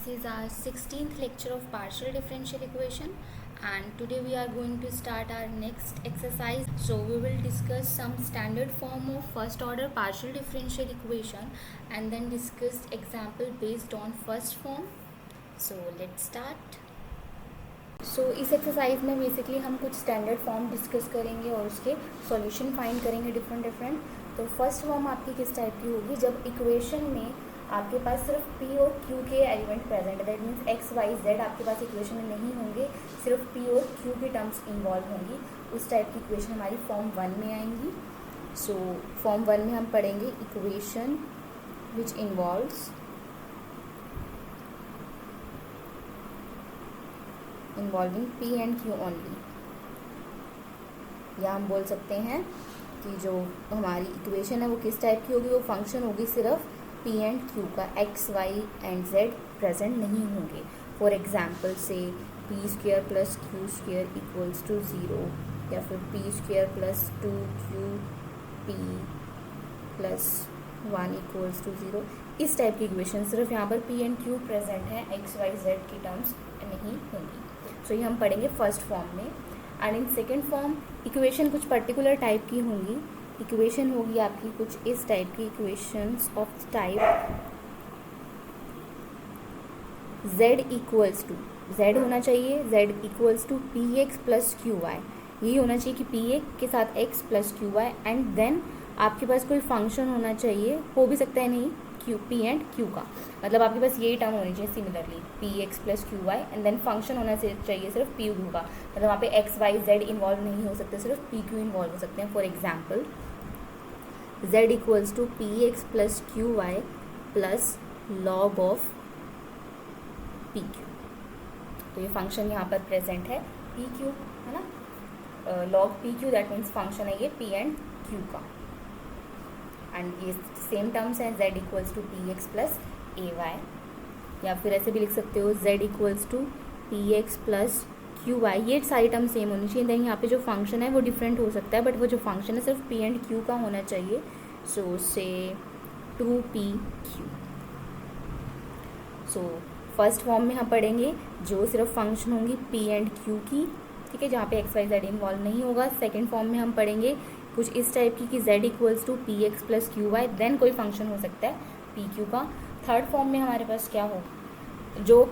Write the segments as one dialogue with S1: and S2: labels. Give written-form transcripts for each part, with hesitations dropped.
S1: is our 16th lecture of partial differential equation, and today we are going to start our next exercise. So we will discuss some standard form of first order partial differential equation and then discuss example based on first form. So let's start. सो इस exercise में basically हम कुछ standard form discuss करेंगे और उसके solution find करेंगे different. तो first form आपकी किस टाइप की होगी, जब इक्वेशन में आपके पास सिर्फ पी और क्यू के एलिमेंट प्रेजेंट है, that means X Y Z आपके पास इक्वेशन में नहीं होंगे, सिर्फ पी और क्यू की टर्म्स इन्वॉल्व होंगी. उस टाइप की इक्वेशन हमारी फॉर्म 1 में आएंगी. सो फॉर्म 1 में हम पढ़ेंगे equation which involves involving P and Q only, या हम बोल सकते हैं कि जो हमारी इक्वेशन है वो किस टाइप की होगी, वो फंक्शन होगी सिर्फ पी एंड क्यू का, x Y and Z present नहीं होंगे. फॉर एग्जाम्पल से P square plus Q square equals to 0, या फिर P square plus 2 P plus 1 equals to 0. इस टाइप की इक्वेशन सिर्फ यहाँ पर पी एंड क्यू प्रेजेंट है, एक्स वाई जेड की टर्म्स नहीं होंगी. सो ये हम पढ़ेंगे फर्स्ट फॉर्म में. And in second form equation कुछ पर्टिकुलर टाइप की होंगी. इक्वेशन होगी आपकी कुछ इस टाइप की, equations of type z equals to, z होना चाहिए z equals to P X plus Q Y. यही होना चाहिए कि पी एक्स के साथ x plus Q Y, and then आपके पास कोई फंक्शन होना चाहिए, हो भी सकता है नहीं क्यू पी एंड क्यू का, मतलब आपके पास यही टर्म होनी चाहिए similarly P X plus Q Y, and then function होना चाहिए सिर्फ पी क्यू का, मतलब वहाँ पे एक्स वाई जेड इन्वॉल्व नहीं हो सकते, सिर्फ पी क्यू इन्वॉल्व हो सकते हैं. For example z equals to P X plus Q Y plus log of P Q. तो ये फंक्शन यहाँ पर प्रेजेंट है पी क्यू, है ना, log P Q, that means function है ये पी एंड क्यू का. एंड ये सेम टर्म्स हैं z equals to P X plus A Y, या फिर ऐसे भी लिख सकते हो z equals to P X plus Q Y. ये सारी टर्म सेम होनी चाहिए. देन यहाँ पे जो फंक्शन है वो डिफरेंट हो सकता है, बट वो जो फंक्शन है सिर्फ पी एंड क्यू का होना चाहिए. सो से 2p क्यू. सो फर्स्ट फॉर्म में हम पढ़ेंगे जो सिर्फ फंक्शन होंगी पी एंड क्यू की, ठीक है, जहाँ पे एक्स वाई जेड इन्वॉल्व नहीं होगा. सेकेंड फॉर्म में हम पढ़ेंगे कुछ इस टाइप की कि z equals to P X plus Q Y, then कोई फंक्शन हो सकता है पी क्यू का. थर्ड फॉर्म में हमारे पास क्या हो, जो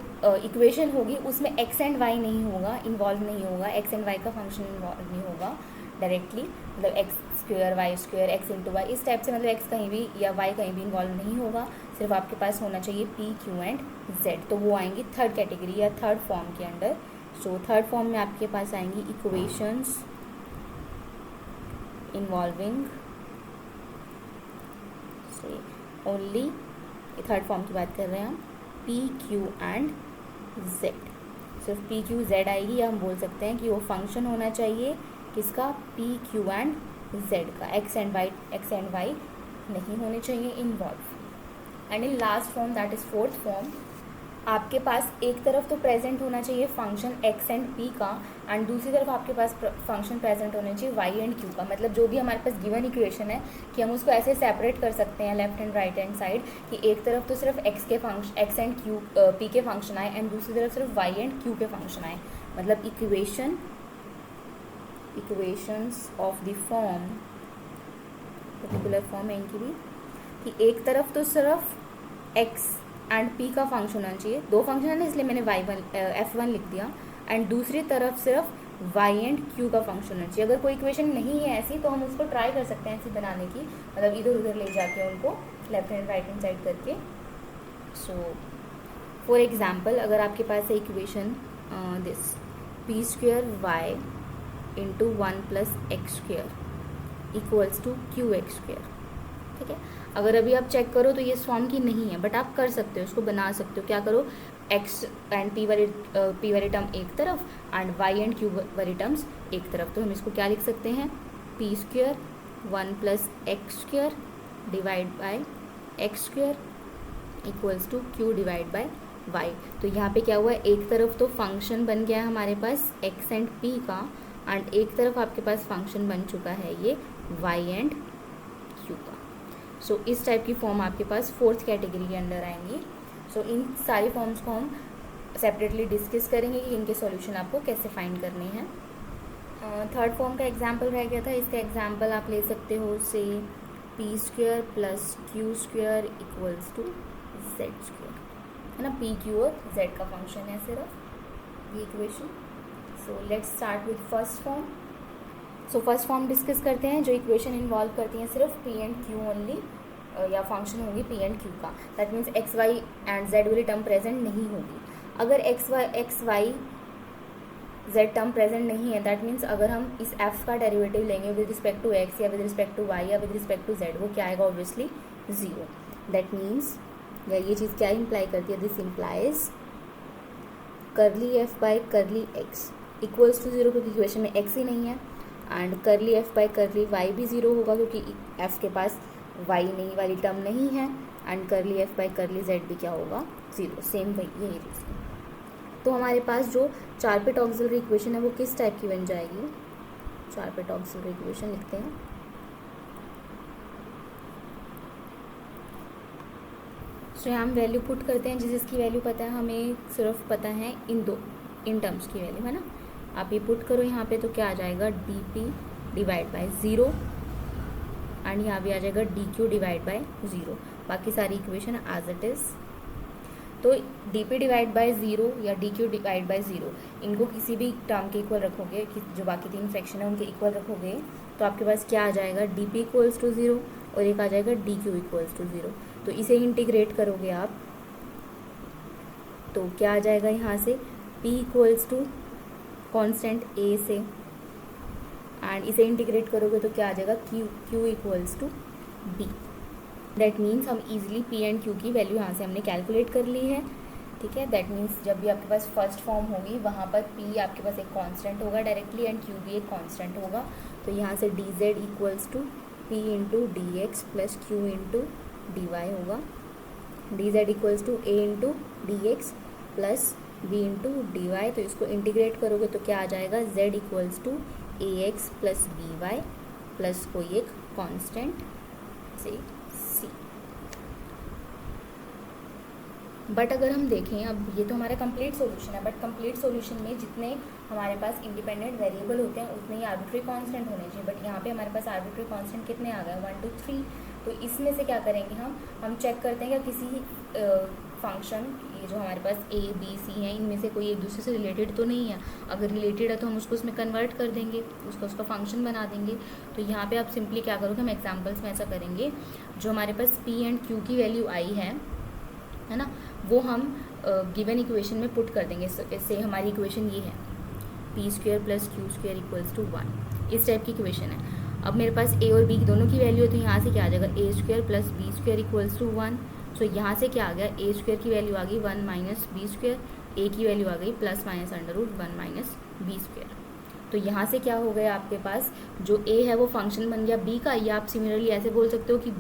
S1: इक्वेशन होगी उसमें x एंड y नहीं होगा, इन्वॉल्व नहीं होगा, x एंड y का फंक्शन इन्वॉल्व नहीं होगा डायरेक्टली, मतलब X square Y square X into Y, इस टाइप से, मतलब x कहीं भी या y कहीं भी इन्वॉल्व नहीं होगा, सिर्फ आपके पास होना चाहिए p q एंड z. तो वो आएंगी थर्ड कैटेगरी या थर्ड फॉर्म के अंडर. सो थर्ड फॉर्म में आपके पास आएंगी इक्वेशंस इन्वॉल्विंग से ओनली, थर्ड फॉर्म की बात कर रहे हैं हम, पी क्यू एंड जेड. सिर्फ पी क्यू जेड आएगी, या हम बोल सकते हैं कि वो फंक्शन होना चाहिए किसका, पी क्यू एंड जेड का, एक्स एंड वाई नहीं होने चाहिए involve. And in last form that is fourth form, आपके पास एक तरफ तो प्रेजेंट होना चाहिए फंक्शन x एंड p का, एंड दूसरी तरफ आपके पास फंक्शन प्रेजेंट होना चाहिए y एंड q का. मतलब जो भी हमारे पास गिवन इक्वेशन है कि हम उसको ऐसे सेपरेट कर सकते हैं left and right hand side, कि एक तरफ तो सिर्फ x एंड p के फंक्शन आए, एंड दूसरी तरफ सिर्फ y एंड q के फंक्शन आए. मतलब equations of the form, particular form है इनकी भी, कि एक तरफ तो सिर्फ x एंड p का फंक्शन होना चाहिए, दो फंक्शन है ना इसलिए मैंने f1 लिख दिया, एंड दूसरी तरफ सिर्फ y एंड q का फंक्शन होना चाहिए. अगर कोई इक्वेशन नहीं है ऐसी तो हम उसको ट्राई कर सकते हैं ऐसी बनाने की, मतलब इधर उधर ले जाके उनको left hand right hand side करके. सो फॉर एग्जाम्पल अगर आपके पास है equation this P square Y into 1 plus X square equals to Q X square, ठीक है. अगर अभी आप चेक करो तो ये इस फॉर्म की नहीं है, बट आप कर सकते हो, उसको बना सकते हो. क्या करो, x एंड p वाली टर्म एक तरफ एंड y एंड q वाली टर्म्स एक तरफ. तो हम इसको क्या लिख सकते हैं, P square 1 plus X square divide by X square equals to Q divide by y. तो यहाँ पे क्या हुआ, एक तरफ तो फंक्शन बन गया हमारे पास x एंड p का, एंड एक तरफ आपके पास फंक्शन बन चुका है ये y एंड q का. सो इस टाइप की फॉर्म आपके पास फोर्थ कैटेगरी के अंडर आएंगी. सो इन सारी फॉर्म्स को हम सेपरेटली डिस्कस करेंगे कि इनके सॉल्यूशन आपको कैसे फाइंड करने हैं। थर्ड फॉर्म का एग्जांपल रह गया था, इसका एग्जांपल आप ले सकते हो से P square plus Q square equals to Z square, है ना। पी क्यू और जेड का फंक्शन है सिर्फ ये equation. So let's start with first form. So first form discuss करते हैं जो इक्वेशन इन्वॉल्व करती हैं सिर्फ पी एंड क्यू ओनली, या फंक्शन होगी पी एंड क्यू का। That means X Y and Z वाली टर्म प्रेजेंट नहीं होगी। अगर X Y Z term present नहीं है, दैट मीन्स अगर हम इस एफ का डेरिवेटिव लेंगे विद रिस्पेक्ट टू एक्स या विद रिस्पेक्ट टू वाई या विद रिस्पेक्ट टू जेड, वो क्या आएगा, ऑब्वियसली जीरो। दैट मीन्स या ये चीज़ क्या इंप्लाई करती है, this implies curly F by curly X equals to zero, क्योंकि इक्वेशन में एक्स ही नहीं है, and curly F by curly Y भी जीरो होगा क्योंकि एफ के पास वाई नहीं वाली टर्म नहीं है, एंड करली एफ बाई करली जेड भी क्या होगा, जीरो। सेम वही यही रीज़न। तो हमारे पास जो चार-पिट ऑक्सिलरी इक्वेशन है वो किस टाइप की बन जाएगी, चार-पिट ऑक्सिलरी इक्वेशन लिखते हैं। सो यहाँ हम वैल्यू पुट करते हैं, जिसकी वैल्यू पता है हमें, सिर्फ पता है इन टर्म्स की वैल्यू, है ना। आप ये पुट करो यहाँ पे तो क्या आ जाएगा, D P divide by zero, and यहाँ भी आ जाएगा D Q divide by zero. बाकी सारी इक्वेशन एज इट इज़। तो D P divide by zero या D Q divide by zero, इनको किसी भी टर्म के इक्वल रखोगे, कि जो बाकी तीन फ्रैक्शन है उनके इक्वल रखोगे, तो आपके पास क्या आ जाएगा, D P equals to zero, और एक आ जाएगा D Q equals to zero. तो इसे इंटीग्रेट करोगे आप तो क्या आ जाएगा, यहाँ से p equals to constant a से, एंड इसे इंटीग्रेट करोगे तो क्या आ जाएगा, q equals to b। That means हम इजीली p एंड q की वैल्यू यहाँ से हमने कैलकुलेट कर ली है, ठीक है। दैट मीन्स जब भी आपके पास फर्स्ट फॉर्म होगी वहाँ पर p आपके पास एक कांस्टेंट होगा डायरेक्टली, एंड q भी एक कांस्टेंट होगा। तो यहाँ से dz equals to p into d x plus q into d y होगा, dz equals to a into d x plus b into d y. तो इसको इंटीग्रेट करोगे तो क्या आ जाएगा, z equals to A x plus B Y plus कोई एक कांस्टेंट से c। बट अगर हम देखें, अब ये तो हमारा कंप्लीट सॉल्यूशन है, बट कंप्लीट सॉल्यूशन में जितने हमारे पास इंडिपेंडेंट वेरिएबल होते हैं उतने ही आर्बिट्री कांस्टेंट होने चाहिए। बट यहाँ पे हमारे पास आर्बिट्री कांस्टेंट कितने आ गए, 1 2 3। तो इसमें से क्या करेंगे, हम चेक करते हैं कि किसी फंक्शन, ये जो हमारे पास a b c हैं, इनमें से कोई एक दूसरे से रिलेटेड तो नहीं है। अगर रिलेटेड है तो हम उसको उसमें कन्वर्ट कर देंगे, उसका फंक्शन बना देंगे। तो यहाँ पे आप सिंपली क्या करोगे, हम एग्जांपल्स में ऐसा करेंगे, जो हमारे पास p एंड q की वैल्यू आई है ना, वो हम गिवन इक्वेशन में पुट कर देंगे। इससे हमारी इक्वेशन ये है, p square plus Q square equals to 1, इस टाइप की इक्वेशन है। अब मेरे पास a और b दोनों की वैल्यू है, तो यहाँ से क्या आ जाएगा, a square plus b square equals to 1। So यहाँ से क्या आ गया, a स्क्वायर की वैल्यू आ गई 1 माइनस बी स्क्वायर, a की वैल्यू आ गई plus minus under root 1 minus b square. तो यहाँ से क्या हो गया, आपके पास जो a है वो फंक्शन बन गया b का, या आप सिमिलरली ऐसे बोल सकते हो कि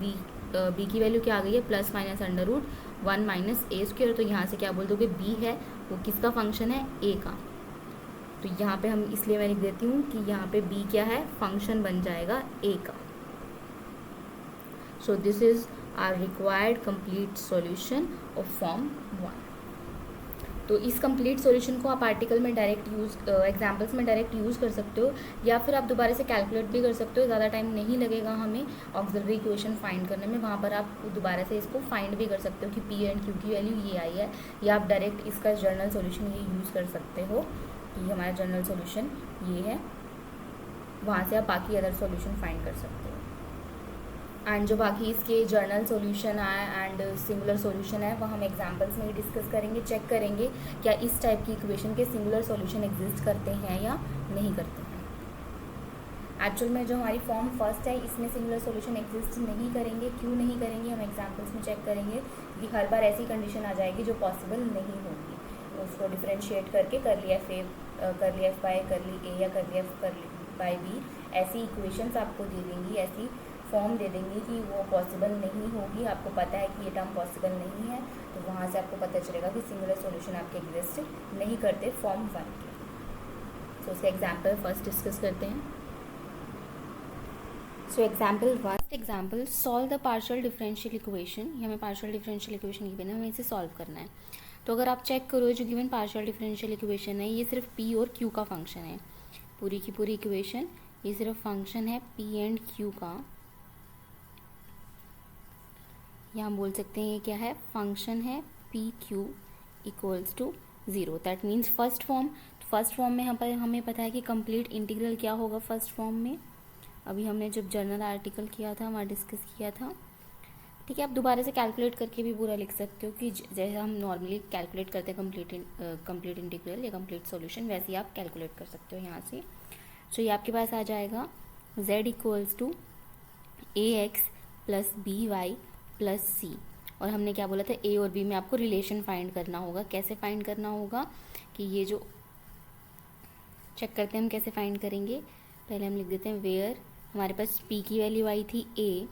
S1: b की वैल्यू क्या आ गई है, plus minus under root 1 minus ए स्क्वायर। तो यहाँ से क्या बोल दोगे, b है वो किसका फंक्शन है, a का। तो यहाँ पे हम इसलिए मैं लिख देती हूँ कि यहाँ पे b क्या है, फंक्शन बन जाएगा a का। So this is our required complete solution of form 1। तो इस कंप्लीट सॉल्यूशन को आप आर्टिकल में डायरेक्ट एग्जांपल्स में डायरेक्ट यूज़ कर सकते हो, या फिर आप दोबारा से कैलकुलेट भी कर सकते हो। ज़्यादा टाइम नहीं लगेगा हमें ऑक्सिलरी इक्वेशन फाइंड करने में, वहाँ पर आप दोबारा से इसको फाइंड भी कर सकते हो कि पी एंड क्यू की वैल्यू ये आई है, या आप डायरेक्ट इसका जर्नल सॉल्यूशन ये यूज़ कर सकते हो कि हमारा जर्नल सॉल्यूशन ये है, वहाँ से आप बाकी अदर सॉल्यूशन फाइंड कर सकते हो। एंड जो बाकी इसके जर्नल सॉल्यूशन है एंड सिंगुलर सॉल्यूशन है, वो हम एग्जांपल्स में ही डिस्कस करेंगे, चेक करेंगे क्या इस टाइप की इक्वेशन के सिंगुलर सॉल्यूशन एग्जिस्ट करते हैं या नहीं करते हैं। एक्चुअल में जो हमारी फॉर्म फर्स्ट है इसमें सिंगुलर सॉल्यूशन एग्जिस्ट नहीं करेंगे। क्यों नहीं करेंगे, हम एग्जांपल्स में चेक करेंगे कि हर बार ऐसी कंडीशन आ जाएगी जो पॉसिबल नहीं होगी। उसको डिफ्रेंशिएट करके कर लिया एफ बाय कर ली ए या कर लिया बाय बी, ऐसी इक्वेशंस आपको दे देंगी, ऐसी फॉर्म दे देंगी कि वो पॉसिबल नहीं होगी। आपको पता है कि ये टर्म पॉसिबल नहीं है, तो वहाँ से आपको पता चलेगा कि सिंगुलर सॉल्यूशन आपके एग्जिस्ट नहीं करते फॉर्म 1 के। सो उसका एग्जाम्पल फर्स्ट डिस्कस करते हैं। So example 1 example, solve the partial differential equation. ये हमें पार्शियल डिफरेंशियल इक्वेशन गिवन है, हमें इसे सॉल्व करना है। तो अगर आप चेक करो, जो गिवन पार्शियल डिफरेंशियल इक्वेशन है ये सिर्फ पी और क्यू का फंक्शन है। पूरी की पूरी इक्वेशन ये सिर्फ फंक्शन है पी एंड क्यू का, या हम बोल सकते हैं ये क्या है, फंक्शन है P q equals to 0। That means first form में यहाँ पर हमें पता है कि कंप्लीट इंटीग्रल क्या होगा फर्स्ट फॉर्म में। अभी हमने जब जर्नल आर्टिकल किया था वहाँ डिस्कस किया था। ठीक है, आप दोबारा से कैलकुलेट करके भी पूरा लिख सकते हो कि जैसे हम नॉर्मली कैलकुलेट करते हैं कंप्लीट इंटीग्रल या कंप्लीट सॉल्यूशन, वैसे ही आप कैलकुलेट कर सकते हो यहाँ से। सो ये आपके पास आ जाएगा z equals to A x plus B Y plus C. और हमने क्या बोला था, ए और बी में आपको रिलेशन फाइंड करना होगा। कैसे फाइंड करना होगा कि ये जो चेक करते हैं हम कैसे फाइंड करेंगे। पहले हम लिख देते हैं वेयर हमारे पास p की वैल्यू आई थी a,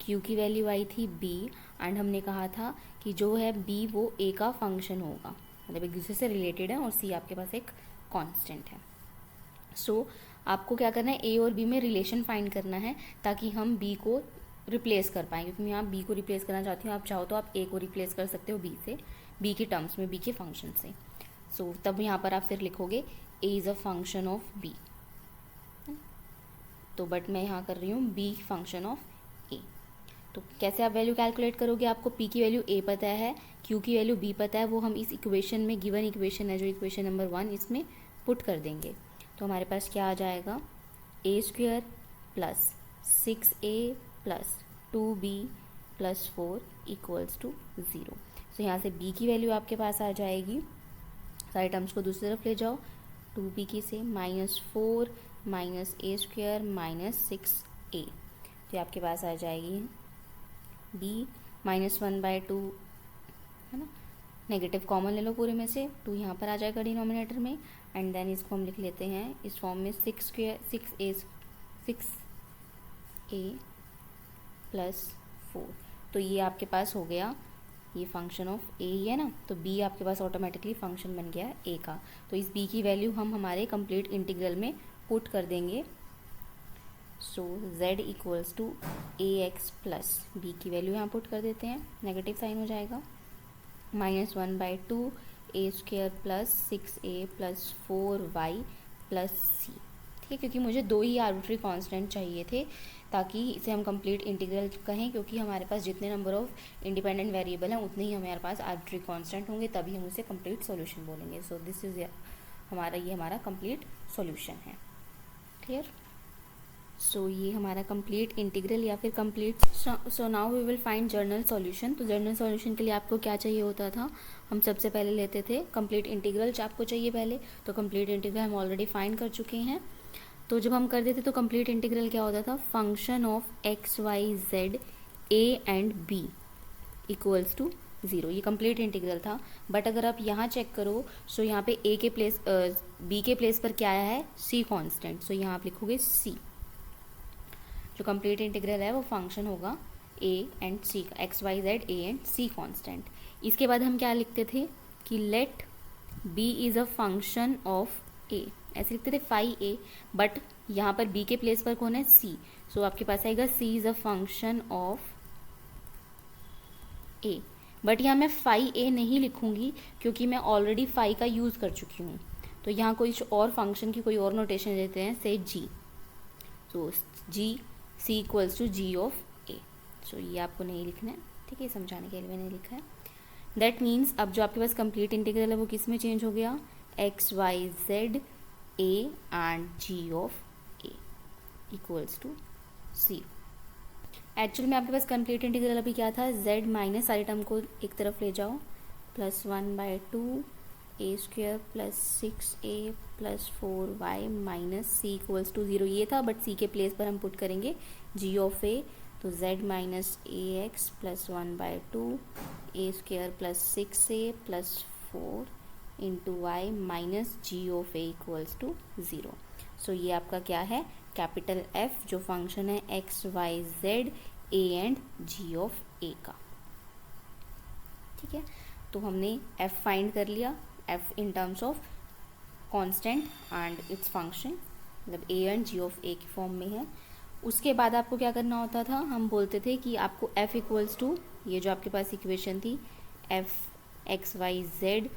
S1: q की वैल्यू आई थी b, एंड हमने कहा था कि जो है b वो a का फंक्शन होगा, मतलब एक दूसरे से रिलेटेड है, और c आपके पास एक कांस्टेंट है। सो आपको क्या करना है, a और b में रिलेशन फाइंड करना है ताकि हम b को रिप्लेस कर पाएँ, क्योंकि मैं यहाँ b को रिप्लेस करना चाहती हूँ। आप चाहो तो आप a को रिप्लेस कर सकते हो b से, b के टर्म्स में, b के फंक्शन से। सो तब यहाँ पर आप फिर लिखोगे a is a function of b, तो बट मैं यहाँ कर रही हूँ b फंक्शन ऑफ a। तो कैसे आप वैल्यू कैलकुलेट करोगे, आपको p की वैल्यू a पता है, q की वैल्यू b पता है, वो हम इस इक्वेशन में, गिवन इक्वेशन है जो इक्वेशन नंबर 1, इसमें पुट कर देंगे। तो हमारे पास क्या आ जाएगा, a square plus 6a plus 2b plus 4 equals to 0। तो यहाँ से b की वैल्यू आपके पास आ जाएगी, सारे टर्म्स को दूसरी तरफ ले जाओ, 2b की से -4 माइनस ए स्क्वायर माइनस 6a, तो आपके पास आ जाएगी b -1/2, है ना, नेगेटिव कॉमन ले लो पूरे में से, 2 यहाँ पर आ जाएगा डिनोमिनेटर में, एंड देन इसको हम लिख लेते हैं इस फॉर्म में 6a प्लस 4। तो ये आपके पास हो गया, ये फंक्शन ऑफ a ही है ना, तो b आपके पास ऑटोमेटिकली फंक्शन बन गया a का। तो इस b की वैल्यू हम हमारे कंप्लीट इंटीग्रल में पुट कर देंगे। सो z equals to A x plus B की वैल्यू यहाँ पुट कर देते हैं, नेगेटिव साइन हो जाएगा, -1/2 A square plus 6a plus 4y plus C. ठीक है, क्योंकि मुझे 2 ही आर्बिट्री कांस्टेंट चाहिए थे ताकि इसे हम कंप्लीट इंटीग्रल कहें, क्योंकि हमारे पास जितने नंबर ऑफ इंडिपेंडेंट वेरिएबल हैं उतने ही हमारे पास आर्बिट्री कांस्टेंट होंगे, तभी हम उसे कंप्लीट सॉल्यूशन बोलेंगे। सो दिस इज हमारा कंप्लीट सॉल्यूशन है। क्लियर? सो ये हमारा कंप्लीट इंटीग्रल या फिर complete. So now we will find general solution. तो जर्नल सॉल्यूशन के लिए आपको क्या चाहिए होता था, हम सबसे पहले लेते थे कंप्लीट इंटीग्रल, आपको चाहिए पहले, तो कंप्लीट इंटीग्रल हम ऑलरेडी फाइंड कर चुके हैं। तो जब हम कर देते तो कंप्लीट इंटीग्रल क्या होता था, function of x Y Z A and b equals to 0, ये कंप्लीट इंटीग्रल था। बट अगर आप यहाँ चेक करो, सो यहाँ पे a के प्लेस b के प्लेस पर क्या आया है, c कांस्टेंट। सो यहाँ आप लिखोगे c। जो कंप्लीट इंटीग्रल है वो फंक्शन होगा a एंड c का, x Y z a and c constant. इसके बाद हम क्या लिखते थे कि let b is a function of a, ऐसे लिखते थे फाई a, बट यहाँ पर b के प्लेस पर कौन है, c। सो आपके पास आएगा c is a function of a, but यहाँ मैं फाई a नहीं लिखूंगी क्योंकि मैं ऑलरेडी फाई का यूज़ कर चुकी हूँ। तो यहाँ कोई और फंक्शन की कोई और नोटेशन देते हैं, से g। तो g c equals to g of a। So ये आपको नहीं लिखना है, ठीक है, समझाने के लिए मैंने लिखा है। दैट मीन्स अब जो आपके पास कंप्लीट इंटीग्रल है वो किस में चेंज हो गया, x Y z a and g of a equals to 0। Actually में आपके पास कंप्लीट इंटीग्रल अभी क्या था, z माइनस सारे टर्म को एक तरफ ले जाओ, +1/2 a square plus 6a plus 4y minus c equals to 0 ये था, बट c के प्लेस पर हम पुट करेंगे g ऑफ a। तो z minus A x plus 1/2 a square plus 6a plus 4 into y minus g of a equals to 0। So ये आपका क्या है, कैपिटल F जो फंक्शन है x Y z a and g of a का। ठीक है, तो हमने f फाइंड कर लिया, f in terms of constant and its function, मतलब a and g of a की फॉर्म में है। उसके बाद आपको क्या करना होता था, हम बोलते थे कि आपको f इक्वल्स टू, ये जो आपके पास इक्वेशन थी f X Y Z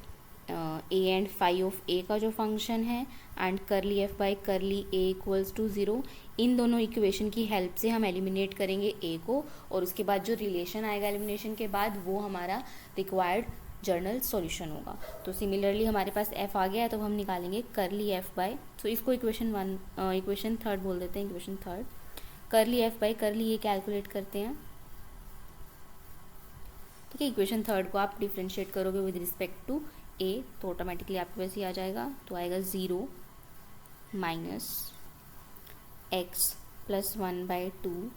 S1: A and phi of A का जो फंक्शन है and curly F by curly a equals to 0, इन दोनों इक्वेशन की हेल्प से हम एलिमिनेट करेंगे ए को, और उसके बाद जो रिलेशन आएगा एलिमिनेशन के बाद वो हमारा रिक्वायर्ड जर्नल सॉल्यूशन होगा। तो सिमिलरली हमारे पास f आ गया है तो हम निकालेंगे करली एफ बाई, तो इसको इक्वेशन थर्ड बोल देते हैं, इक्वेशन थर्ड करली एफ बाई करली ये कैलकुलेट करते हैं। ठीक है, इक्वेशन थर्ड को आप डिफ्रेंशिएट करोगे विद रिस्पेक्ट टू ए तो ऑटोमेटिकली आपके पास ये आ जाएगा, तो आएगा 0 minus x plus 1/2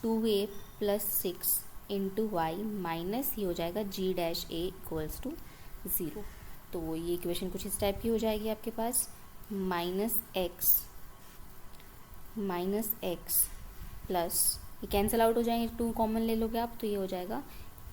S1: 2a plus 6 into y minus ये हो जाएगा g dash a equals to 0। तो ये इक्वेशन कुछ इस टाइप की हो जाएगी आपके पास, माइनस एक्स प्लस, ये कैंसिल आउट हो जाएंगे, 2 कॉमन ले लोगे आप तो ये हो जाएगा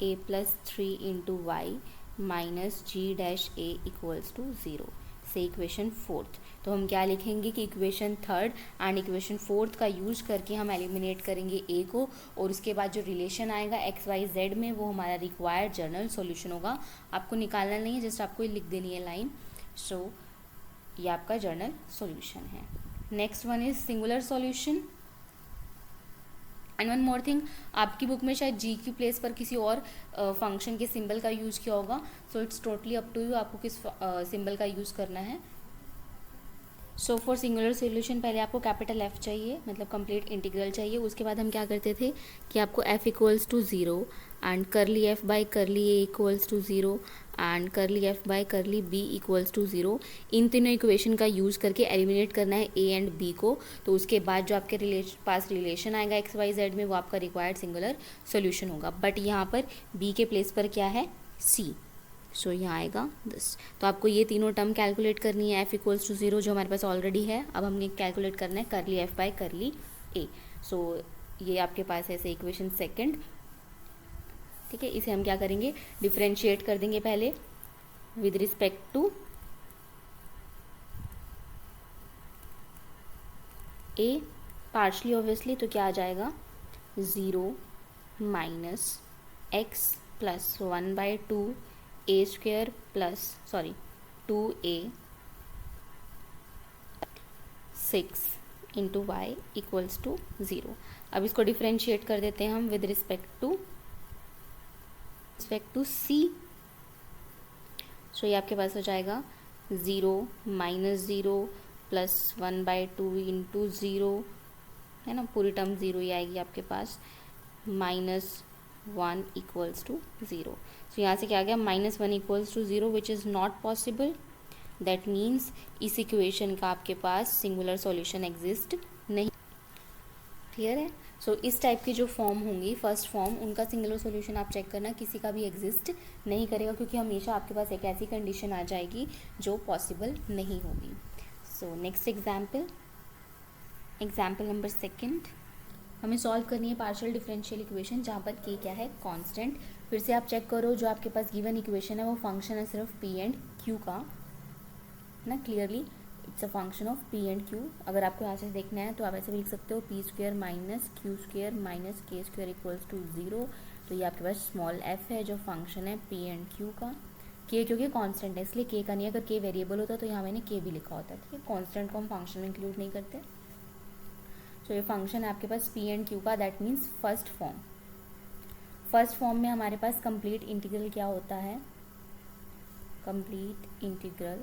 S1: a plus 3 into y minus g dash a equals to 0 से इक्वेशन फोर्थ। तो हम क्या लिखेंगे कि equation third and equation fourth का यूज करके हम एलिमिनेट करेंगे ए को, और उसके बाद जो रिलेशन आएगा एक्स वाई जेड में वो हमारा रिक्वायर्ड जर्नल सॉल्यूशन होगा। आपको निकालना नहीं है, जस्ट आपको लिख देनी है लाइन। सो ये आपका जर्नल सॉल्यूशन है। Next one is singular solution. And one more thing, आपकी बुक में शायद जी की प्लेस पर किसी और फंक्शन के सिंबल का यूज़ किया होगा, so it's totally up to you आपको किस सिंबल का यूज़ करना है। सो फॉर सिंगुलर सॉल्यूशन पहले आपको कैपिटल एफ चाहिए, मतलब कंप्लीट इंटीग्रल चाहिए। उसके बाद हम क्या करते थे कि आपको f equals to 0 and curly F by curly a equals to 0 and curly F by curly b equals to 0, इन तीनों इक्वेशन का यूज़ करके एलिमिनेट करना है ए एंड बी को। तो उसके बाद जो आपके पास रिलेशन आएगा एक्स वाई जेड में वो आपका रिक्वायर्ड सिंगुलर सॉल्यूशन होगा। बट यहाँ पर बी के प्लेस पर क्या है, सी, सो यहाँ आएगा 10। तो आपको ये तीनों टर्म कैलकुलेट करनी है, एफ इक्वल्स टू 0 जो हमारे पास ऑलरेडी है, अब हमने कैलकुलेट करना है करली एफ बाई करली ए। सो ये आपके पास है ऐसे इक्वेशन सेकंड। ठीक है, इसे हम क्या करेंगे, डिफ्रेंशिएट कर देंगे पहले with respect to A partially obviously, तो क्या आ जाएगा 0 minus x plus 1/2 a square plus 2a 6 into y equals to 0। अब इसको डिफ्रेंशिएट कर देते हैं हम with respect to c. So ये आपके पास हो जाएगा 0 माइनस 0 प्लस 1/2 इंटू 0, है ना, पूरी टर्म 0 ही आएगी आपके पास, माइनस 1 इक्वल्स टू 0। सो यहाँ से क्या आ गया, -1 equals to 0 which is not possible. That means इस इक्वेशन का आपके पास सिंगुलर सॉल्यूशन एग्जिस्ट नहीं। क्लियर है। सो इस टाइप की जो फॉर्म होंगी फर्स्ट फॉर्म, उनका सिंगुलर सॉल्यूशन आप चेक करना किसी का भी एग्जिस्ट नहीं करेगा, क्योंकि हमेशा आपके पास एक ऐसी कंडीशन आ जाएगी जो पॉसिबल नहीं होगी। So next example number second, हमें सॉल्व करनी है पार्शियल डिफरेंशियल इक्वेशन जहाँ पर के क्या है, कांस्टेंट। फिर से आप चेक करो जो आपके पास गिवन इक्वेशन है वो फंक्शन है सिर्फ पी एंड क्यू का, ना, clearly it's a function of P and Q. अगर आपको यहाँ से देखना है तो आप ऐसे भी लिख सकते हो P square minus Q square minus के स्क्वेयर इक्वल्स टू 0। तो ये आपके पास स्मॉल एफ है जो फंक्शन है पी एंड क्यू का। के क्योंकि कांस्टेंट है इसलिए के का नहीं, अगर के वेरिएबल होता तो यहाँ मैंने के भी लिखा होता है। ठीक है, कांस्टेंट को हम फंक्शन में इंक्लूड नहीं करते। तो ये फंक्शन है आपके पास पी एंड क्यू का, दैट मीन्स फर्स्ट फॉर्म में हमारे पास कंप्लीट इंटीग्रल क्या होता है, complete integral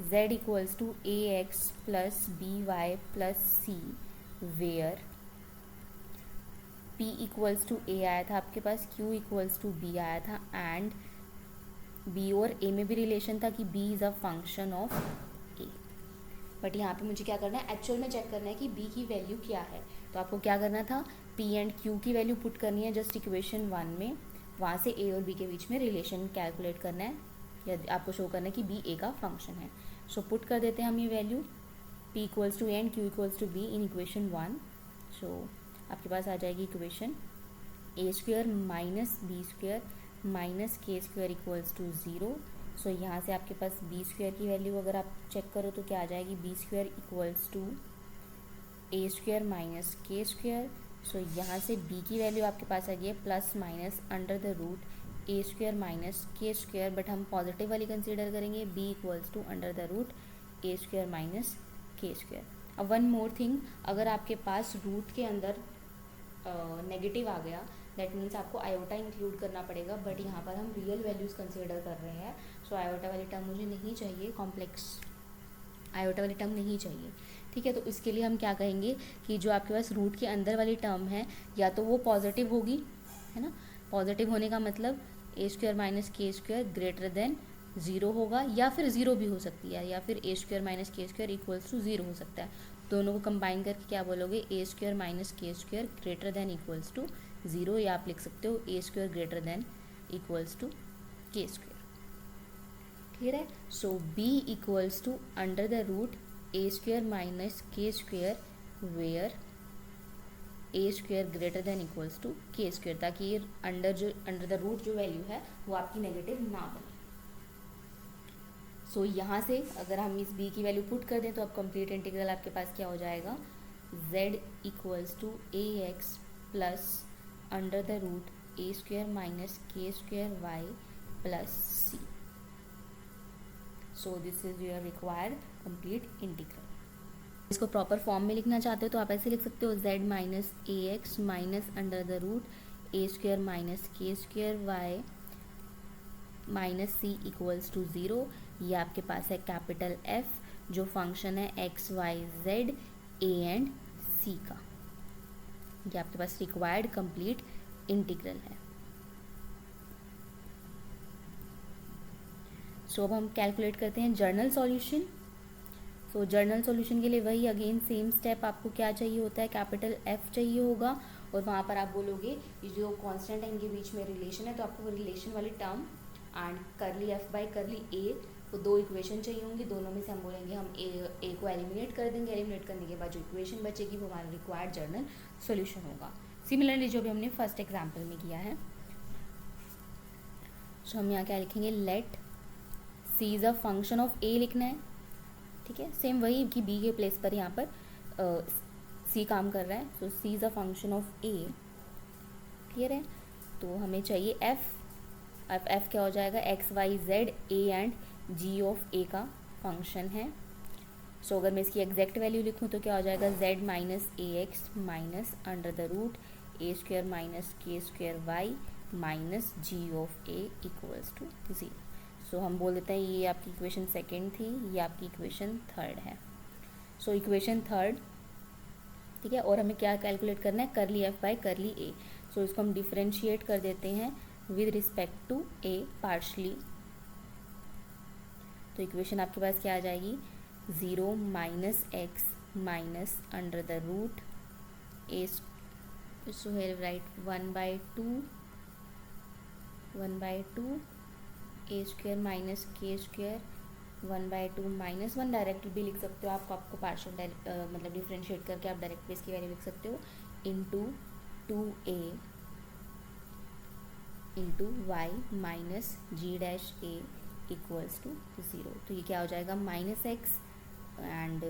S1: z equals to A x plus B Y plus c, where p equals to a आया था आपके पास, q इक्वल्स टू b आया था, एंड b और a में भी रिलेशन था कि b is a function of a। But यहाँ पे मुझे क्या करना है, एक्चुअल में चेक करना है कि b की वैल्यू क्या है। तो आपको क्या करना था, p एंड q की वैल्यू पुट करनी है जस्ट इक्वेशन 1 में, वहाँ से a और b के बीच में रिलेशन कैलकुलेट करना है, या आपको शो करना है कि b a का फंक्शन है। सो पुट कर देते हैं हम ये value, p equals to a and q equals to b in equation 1। So आपके पास आ जाएगी equation a square minus b square minus के स्क्वेयर इक्वल्स टू 0। सो यहाँ से आपके पास बी स्क्वेयर की वैल्यू अगर आप चेक करो तो क्या आ जाएगी, b square equals to A square minus के स्क्वायर। सो यहाँ से b की वैल्यू आपके पास आ गई है plus minus under the root A square minus के स्क्वायर, बट हम पॉजिटिव वाली कंसीडर करेंगे, b equals to under the root A square minus के स्क्वायर। अब वन मोर थिंग, अगर आपके पास रूट के अंदर नेगेटिव आ गया दैट मीन्स आपको आयोटा इंक्लूड करना पड़ेगा, बट यहाँ पर हम रियल वैल्यूज़ कंसीडर कर रहे हैं। सो आयोटा वाली टर्म मुझे नहीं चाहिए, कॉम्प्लेक्स आयोटा वाली टर्म नहीं चाहिए, ठीक है। तो इसके लिए हम क्या कहेंगे कि जो आपके पास रूट के अंदर वाली टर्म है या तो वो पॉजिटिव होगी, है ना, पॉजिटिव होने का मतलब ए स्क्वायर माइनस के स्क्वायर ग्रेटर देन ज़ीरो होगा, या फिर ज़ीरो भी हो सकती है, या फिर ए स्क्वायर माइनस के स्क्वायर इक्वल्स टू ज़ीरो हो सकता है। दोनों को कंबाइन करके क्या बोलोगे, ए स्क्वायर माइनस के square greater than equals to zero, या आप लिख सकते हो A square greater than equals to K square. Clear है। So b equals to under the root A square minus के square where A square greater than equals to K square, ताकि ये under the root जो value है वो आपकी negative ना बने। सो यहाँ से अगर हम इस b की वैल्यू पुट कर दें तो अब कंप्लीट इंटीग्रल आपके पास क्या हो जाएगा, z equals to A x plus under the root A square minus के square Y plus C. So this is your required complete integral. इसको प्रॉपर फॉर्म में लिखना चाहते हो तो आप ऐसे लिख सकते हो, z minus A X minus under the root A square minus के square Y minus C equals to zero. ये आपके पास है कैपिटल F जो फंक्शन है x Y Z A and C का। ये आपके पास रिक्वायर्ड कंप्लीट इंटीग्रल है। सो अब हम कैलकुलेट करते हैं जर्नल सॉल्यूशन। सो जर्नल सॉल्यूशन के लिए वही अगेन सेम स्टेप, आपको क्या चाहिए होता है, कैपिटल F चाहिए होगा, और वहाँ पर आप बोलोगे ये जो कांस्टेंट है इनके बीच में रिलेशन है, तो आपको वो रिलेशन वाली टर्म एंड करली F बाई करली A, वो दो इक्वेशन चाहिए होंगी, दोनों में से हम बोलेंगे हम ए को एलिमिनेट कर देंगे, एलिमिनेट करने के बाद जो इक्वेशन बचेगी वो हमारा रिक्वायर्ड जर्नल सॉल्यूशन होगा। सिमिलरली जो भी हमने फर्स्ट एग्जाम्पल में किया है। सो हम यहाँ क्या लिखेंगे, let C is a function of A लिखना है, ठीक है, सेम वही कि बी के प्लेस पर यहाँ पर सी काम कर रहा है। So C is a function of A, clear है। तो हमें चाहिए एफ क्या हो जाएगा, X Y Z A and G of A का फंक्शन है। सो अगर मैं इसकी एग्जैक्ट वैल्यू लिखूँ तो क्या हो जाएगा, Z minus A X minus under the root A square minus के square Y minus G of A equals to zero. So हम बोल देते हैं ये आपकी इक्वेशन सेकेंड थी, ये आपकी इक्वेशन थर्ड है। सो इक्वेशन थर्ड, ठीक है, और हमें क्या कैलकुलेट करना है, करली एफ बाई करली ए। सो इसको हम डिफ्रेंशिएट कर देते हैं with respect to A partially. तो इक्वेशन आपके पास क्या आ जाएगी, zero minus X minus under the root A, so here right one by two A square minus के square one by two minus one, direct भी लिख सकते हो आपको पार्शियल मतलब डिफ्रेंशिएट करके आप डायरेक्ट भी इसकी वैल्यू लिख सकते हो, into two a into y minus g dash a equals to zero. तो ये क्या हो जाएगा, माइनस एक्स एंड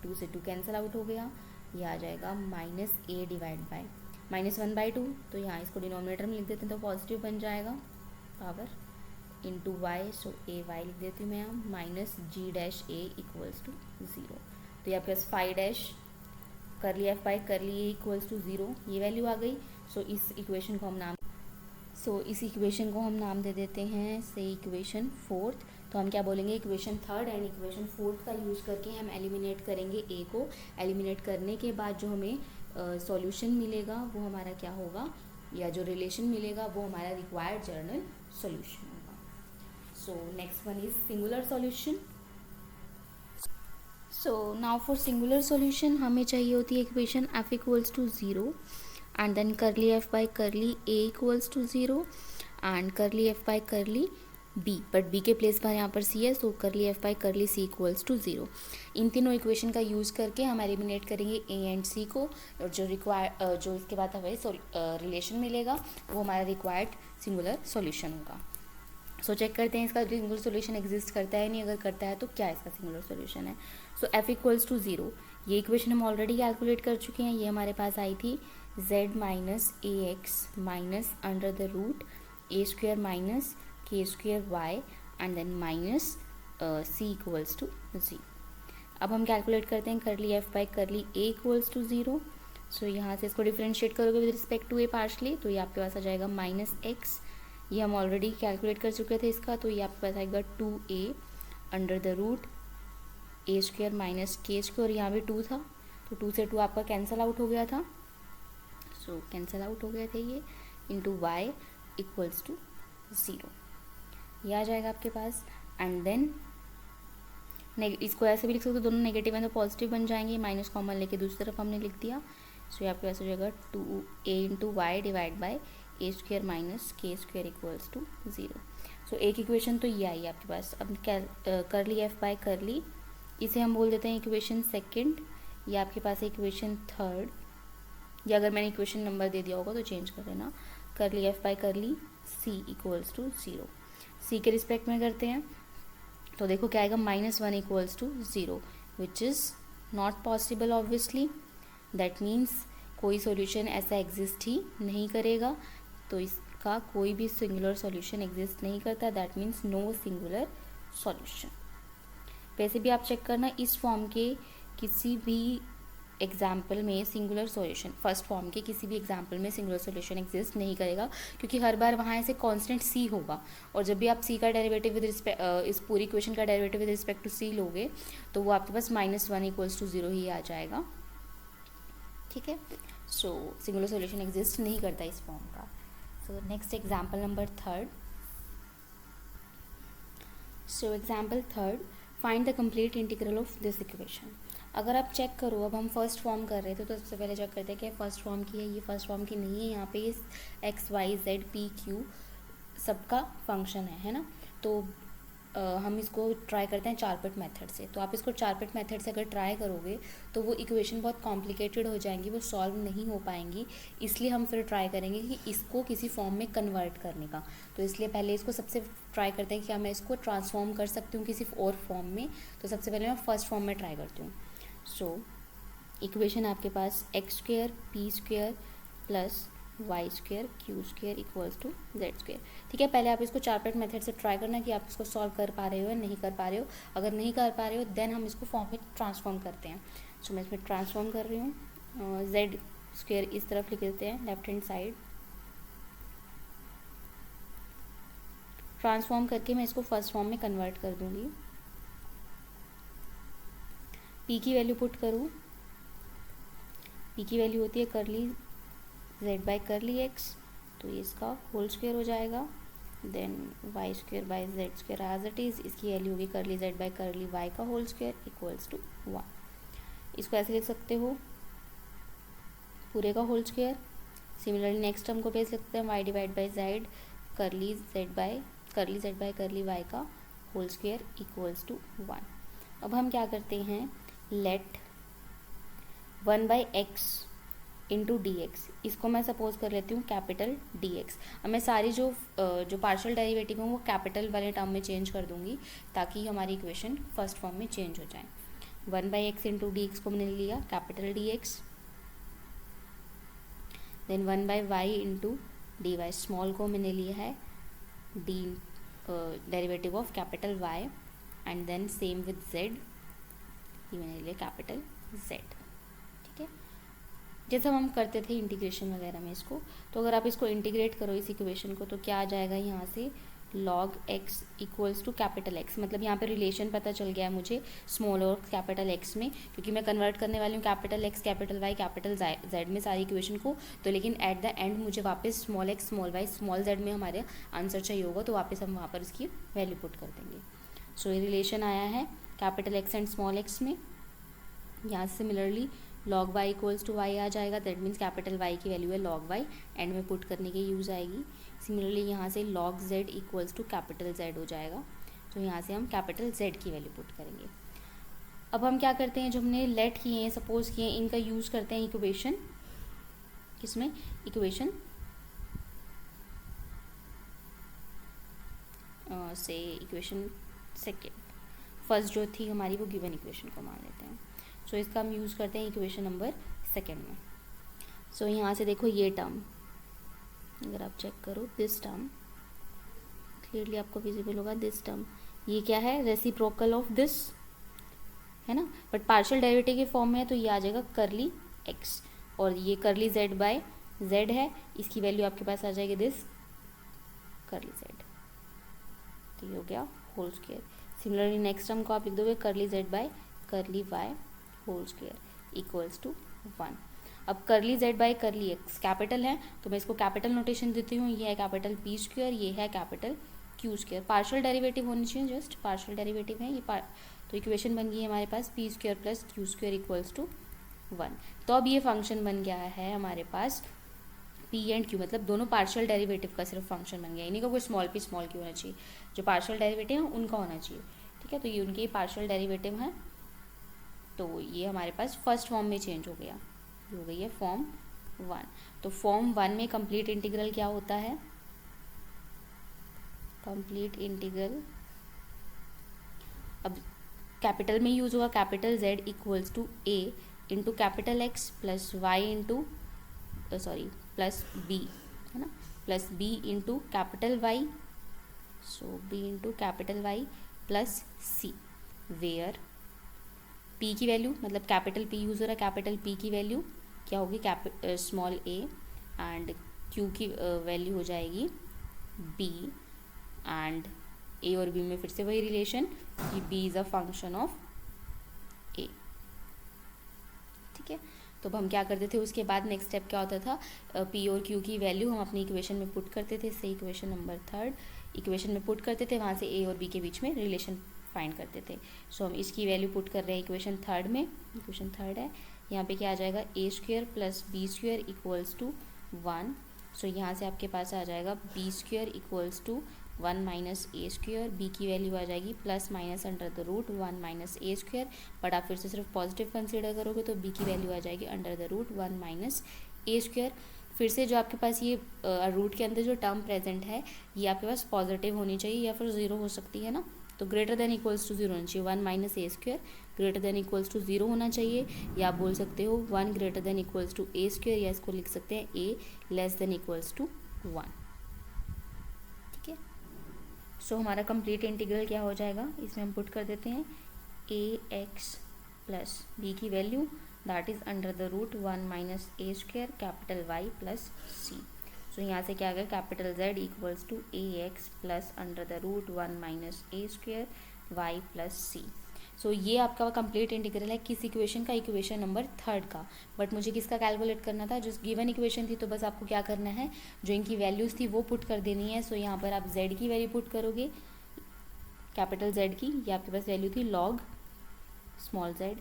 S1: टू से टू कैंसिल आउट हो गया, ये आ जाएगा minus a divide by minus one by two. तो यहाँ इसको डिनोमिनेटर में लिख देते हैं तो पॉजिटिव बन जाएगा power into y. So a y लिख देती हूँ मैं यहाँ, minus g dash a equals to zero. तो ये आपके पास five dash curly F by curly a equals to zero, ये वैल्यू आ गई। सो इस इक्वेशन को हम नाम दे देते हैं से इक्वेशन फोर्थ। तो हम क्या बोलेंगे, equation third and equation fourth का यूज़ करके हम एलिमिनेट करेंगे ए को। एलिमिनेट करने के बाद जो हमें सॉल्यूशन मिलेगा वो हमारा क्या होगा, या जो रिलेशन मिलेगा वो हमारा रिक्वायर्ड जर्नल सॉल्यूशन होगा। So next one is singular solution. So now for singular solution हमें चाहिए होती है equation f equals to zero and then curly f by curly a equals to 0 and curly f by curly b, but b के place पर यहाँ पर c है, तो curly f by curly c equals to 0। इन तीनों equation का use करके हम एलिमिनेट करेंगे a एंड c को, और जो इसके बाद हमें रिलेशन मिलेगा वो हमारा रिक्वायर्ड सिंगुलर सॉल्यूशन होगा। सो चेक करते हैं इसका सिंगुलर सॉल्यूशन एग्जिस्ट करता है नहीं, अगर करता है तो क्या इसका सिंगुलर सॉल्यूशन है। सो f इक्वल्स टू 0, ये इक्वेशन हम ऑलरेडी कैलकुलेट कर चुके हैं, ये हमारे पास आई थी z minus A X minus under the root A square minus के square Y and then minus C equals to 0। अब हम कैलकुलेट करते हैं करली F by curly a equals to 0। सो यहाँ से इसको डिफ्रेंशिएट करोगे with respect to A partially, तो ये आपके पास आ जाएगा माइनस एक्स, ये हम ऑलरेडी कैलकुलेट कर चुके थे इसका, तो ये आपके पास आएगा 2a under the root A square minus के स्क्वेयर, यहाँ भी 2 था तो 2 से 2 आपका कैंसिल आउट हो गया था, सो कैंसिल आउट हो गए थे ये, इंटू वाई इक्वल्स टू 0, ये आ जाएगा आपके पास। एंड देन इसको ऐसे भी लिख सकते हो, दोनों नेगेटिव हैं तो पॉजिटिव बन जाएंगे, माइनस कॉमन लेके दूसरी तरफ हमने लिख दिया। सो ये आपके पास हो जाएगा 2a into y divide by a square minus के स्क्वेयर इक्वल्स टू 0। सो एक इक्वेशन तो ये आई आपके पास। अब करली एफ बाय करली, इसे हम बोल देते हैं इक्वेशन सेकंड, ये आपके पास है इक्वेशन थर्ड, या अगर मैंने इक्वेशन नंबर दे दिया होगा तो चेंज कर देना। करली एफ बाय करली सी इक्वल्स टू 0, सी के रिस्पेक्ट में करते हैं तो देखो क्या आएगा, -1 equals to 0 which is not possible obviously, that means कोई सॉल्यूशन ऐसा एग्जिस्ट ही नहीं करेगा, तो इसका कोई भी सिंगुलर सॉल्यूशन एग्जिस्ट नहीं करता, that means no singular solution. वैसे भी आप चेक करना, इस फॉर्म के किसी भी एग्जाम्पल में सिंगुलर सॉल्यूशन, फर्स्ट फॉर्म के किसी भी एग्जाम्पल में सिंगुलर सॉल्यूशन एग्जिस्ट नहीं करेगा, क्योंकि हर बार वहाँ ऐसे कांस्टेंट सी होगा, और जब भी आप सी का डेरिवेटिव विद रिस्पेक्ट इस पूरी इक्वेशन का डेरिवेटिव विद रिस्पेक्ट टू सी लोगे तो वो आपके पास -1 इक्वल्स टू 0 ही आ जाएगा, ठीक है। सो सिंगुलर सॉल्यूशन एग्जिस्ट नहीं करता इस फॉर्म का। So next example number third. So example third, find the complete integral of this equation. अगर आप चेक करो, अब हम फर्स्ट फॉर्म कर रहे थे तो सबसे पहले चेक करते हैं कि फर्स्ट फॉर्म की है, ये फर्स्ट फॉर्म की नहीं है, यहाँ पे ये x Y z p q सबका फंक्शन है ना। तो हम इसको ट्राई करते हैं चारपिट मेथड से। तो आप इसको चारपिट मेथड से अगर ट्राई करोगे तो वो इक्वेशन बहुत कॉम्प्लिकेटेड हो जाएंगी, वो सॉल्व नहीं हो पाएंगी, इसलिए हम फिर ट्राई करेंगे कि इसको किसी फॉर्म में कन्वर्ट करने का। तो इसलिए पहले इसको सबसे ट्राई करते हैं कि क्या मैं इसको ट्रांसफॉर्म कर सकती हूँ किसी और फॉर्म में। तो सबसे पहले मैं फर्स्ट फॉर्म में ट्राई करती हूँ। सो इक्वेशन आपके पास X square P square plus Y square Q square equals to Z square, ठीक है। पहले आप इसको चारपेट मेथड से ट्राई करना कि आप इसको सॉल्व कर पा रहे हो या नहीं कर पा रहे हो। अगर नहीं कर पा रहे हो देन हम इसको फॉर्म में ट्रांसफॉर्म करते हैं। सो मैं इसमें ट्रांसफॉर्म कर रही हूँ, जेड स्क्वेयर इस तरफ लिख देते हैं लेफ्ट हैंड साइड, ट्रांसफॉर्म करके मैं इसको फर्स्ट फॉर्म में कन्वर्ट कर दूँगी। पी की वैल्यू पुट करूँ, पी की वैल्यू होती है करली जेड बाई करली एक्स, तो ये इसका होल स्क्वेयर हो जाएगा, then y square by z square as it is, इसकी वैल्यू होगी curly z by curly y का होल स्क्वेयर इक्वल्स टू 1। इसको ऐसे लिख सकते हो पूरे का whole square. Similarly next term को भी लिख सकते हैं y divide by z curly z by curly y का होल स्क्वेयर इक्वल्स टू 1। अब हम क्या करते हैं, late 1/x into d x, इसको मैं सपोज कर लेती हूँ कैपिटल डी एक्स। अब मैं सारी जो पार्शियल डेरिवेटिव हूँ वो कैपिटल वाले टर्म में चेंज कर दूँगी ताकि हमारी इक्वेशन फर्स्ट फॉर्म में चेंज हो जाए। 1/x इंटू डी एक्स को मैंने लिया capital D x, then 1/y into d y small को मैंने लिया है d derivative of capital y, and then same with z, ये मैंने लिया कैपिटल z, ठीक है। जैसा हम करते थे इंटीग्रेशन वगैरह में इसको, तो अगर आप इसको इंटीग्रेट करो इस इक्वेशन को तो क्या आ जाएगा यहाँ से, log x equals to capital x, मतलब यहाँ पे रिलेशन पता चल गया है मुझे स्मॉल और कैपिटल x में, क्योंकि मैं कन्वर्ट करने वाली हूँ capital x capital y capital z में सारी इक्वेशन को। तो लेकिन एट द एंड मुझे वापस small x small y small z में हमारे आंसर चाहिए होगा, तो वापस हम वहाँ पर इसकी वैल्यू पुट कर देंगे। सो ये रिलेशन आया है capital x and small x में। यहाँ से similarly log y equals to y आ जाएगा, दैट मीन्स कैपिटल y की वैल्यू है log y, एंड में पुट करने के यूज़ आएगी। सिमिलरली यहाँ से log z equals to capital z हो जाएगा, तो यहाँ से हम कैपिटल z की वैल्यू पुट करेंगे। अब हम क्या करते हैं, जो हमने लेट किए हैं सपोज किए हैं, इनका यूज़ करते हैं इक्वेशन किसमें, इक्वेशन से इक्वेशन सेकेंड, फर्स्ट जो थी हमारी वो गिवन इक्वेशन को मान लेते हैं। सो इसका हम यूज़ करते हैं इक्वेशन नंबर सेकेंड में। सो यहाँ से देखो ये टर्म, अगर आप चेक करो दिस टर्म क्लियरली आपको विजिबल होगा, दिस टर्म ये क्या है, रेसिप्रोकल ऑफ दिस है ना, बट पार्शियल डेरिवेटिव के फॉर्म में है तो ये आ जाएगा करली एक्स, और ये करली जेड बाय जेड है, इसकी वैल्यू आपके पास आ जाएगी दिस करली जेड, तो ये हो गया whole square. Similarly next term को आप लिख दोगे curly z by curly y whole square equals to 1। अब curly z by curly x capital है तो मैं इसको कैपिटल नोटेशन देती हूँ, ये है कैपिटल पी स्क्वायर, ये है capital Q square. Partial derivative होनी चाहिए, जस्ट पार्शियल डेरिवेटिव है ये तो इक्वेशन बन गई है हमारे पास P square plus Q square equals to 1। तो अब ये फंक्शन बन गया है हमारे पास पी एंड क्यू, मतलब दोनों पार्शियल डेरिवेटिव का सिर्फ फंक्शन बन गया, इन्हीं का कोई स्मॉल पी स्मॉल क्यू होना चाहिए, जो पार्शियल डेरिवेटिव है उनका होना चाहिए, ठीक है। तो ये उनके पार्शियल डेरिवेटिव हैं, तो ये हमारे पास फर्स्ट फॉर्म में चेंज हो गया, ये हो गई है फॉर्म 1। तो फॉर्म 1 में कंप्लीट इंटीग्रल क्या होता है, कंप्लीट इंटीग्रल अब कैपिटल में यूज होगा, capital Z equals to A into capital X plus y into plus B है ना, plus B into capital Y, so B into capital Y plus C, where P की value मतलब capital P use हो रहा है, capital P की value क्या होगी स्मॉल a, एंड Q की वैल्यू हो जाएगी B, एंड A और B में फिर से वही रिलेशन कि B is a function of A, ठीक है। तो अब हम क्या करते थे, उसके बाद नेक्स्ट स्टेप क्या होता था, P और Q की वैल्यू हम अपनी इक्वेशन में पुट करते थे, इससे इक्वेशन नंबर 3 इक्वेशन में पुट करते थे, वहाँ से A और B के बीच में रिलेशन फाइंड करते थे। सो हम इसकी वैल्यू पुट कर रहे हैं इक्वेशन 3 में, इक्वेशन 3 है, यहाँ पे क्या आ जाएगा a square plus b square equals to 1। So यहाँ से आपके पास आ जाएगा b square equals to 1 minus A square, b की वैल्यू आ जाएगी plus minus under the root 1 minus A square, but आप फिर से सिर्फ पॉजिटिव कंसीडर करोगे तो बी की वैल्यू आ जाएगी under the root 1 minus A square. फिर से जो आपके पास ये रूट के अंदर जो टर्म प्रेजेंट है ये आपके पास पॉजिटिव होनी चाहिए या फिर ज़ीरो हो सकती है ना, तो ग्रेटर देन इक्वल्स टू 0 होना चाहिए, 1 minus A square greater than equals to 0 होना चाहिए, या आप बोल सकते हो 1 greater than equals to A square, या इसको लिख सकते हैं a less than equals to 1, ठीक है। सो हमारा कंप्लीट इंटीग्रल क्या हो जाएगा, इसमें हम पुट कर देते हैं ए एक्स प्लस बी की value that is under the root 1 minus A square capital Y plus C. So यहाँ से क्या आ गया, capital Z equals to A x plus under the root 1 minus A square Y plus C. So ये आपका complete integral है किस equation का, इक्वेशन नंबर 3 का, बट मुझे किसका कैलकुलेट करना था, जो गिवन इक्वेशन थी, तो बस आपको क्या करना है, जो इनकी वैल्यूज़ थी वो पुट कर देनी है। सो यहाँ पर आप Z की वैल्यू पुट करोगे, कैपिटल Z की, ये आपके पास वैल्यू थी लॉग स्मॉल z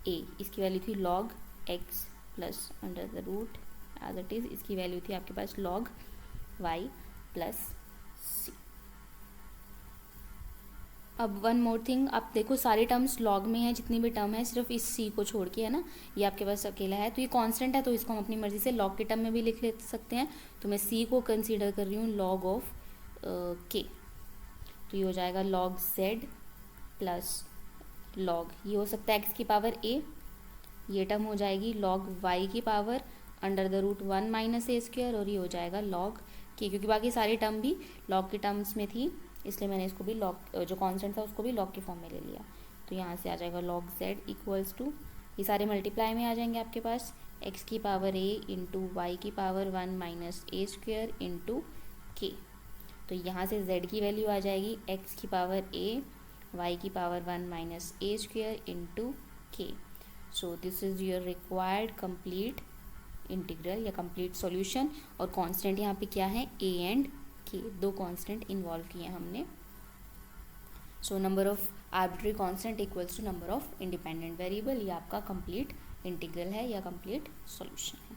S1: a, इसकी वैल्यू थी log x plus under the root as it is, इसकी वैल्यू थी आपके पास log y प्लस c। अब वन मोर थिंग, आप देखो सारे टर्म्स log में है, जितनी भी टर्म है सिर्फ इस c को छोड़ के है ना, ये आपके पास अकेला है, तो ये कांस्टेंट है तो इसको हम अपनी मर्जी से log के टर्म में भी लिख ले सकते हैं, तो मैं c को कंसीडर कर रही हूँ log ऑफ k, तो ये हो जाएगा log z प्लस log, ये हो सकता है x की पावर a, ये टर्म हो जाएगी log y की power under the root 1 minus A square, और ये हो जाएगा log k, क्योंकि बाकी सारी टर्म भी log के टर्म्स में थी, इसलिए मैंने इसको भी log जो कांस्टेंट था उसको भी log के फॉर्म में ले लिया। तो यहाँ से आ जाएगा log z इक्वल्स टू, ये सारे मल्टीप्लाई में आ जाएंगे आपके पास x की पावर a इंटू वाई की पावर 1 माइनस ए स्क्वायर इंटू के, तो यहाँ से z की वैल्यू आ जाएगी x की पावर a y की power 1 minus A square into k. So this is your required complete integral या कंप्लीट सॉल्यूशन, और कांस्टेंट यहाँ पे क्या है, a एंड k, दो कांस्टेंट इन्वॉल्व किए हैं हमने। So number of arbitrary constant equals to number of independent variable, ये आपका कंप्लीट इंटीग्रल है या कंप्लीट सॉल्यूशन है।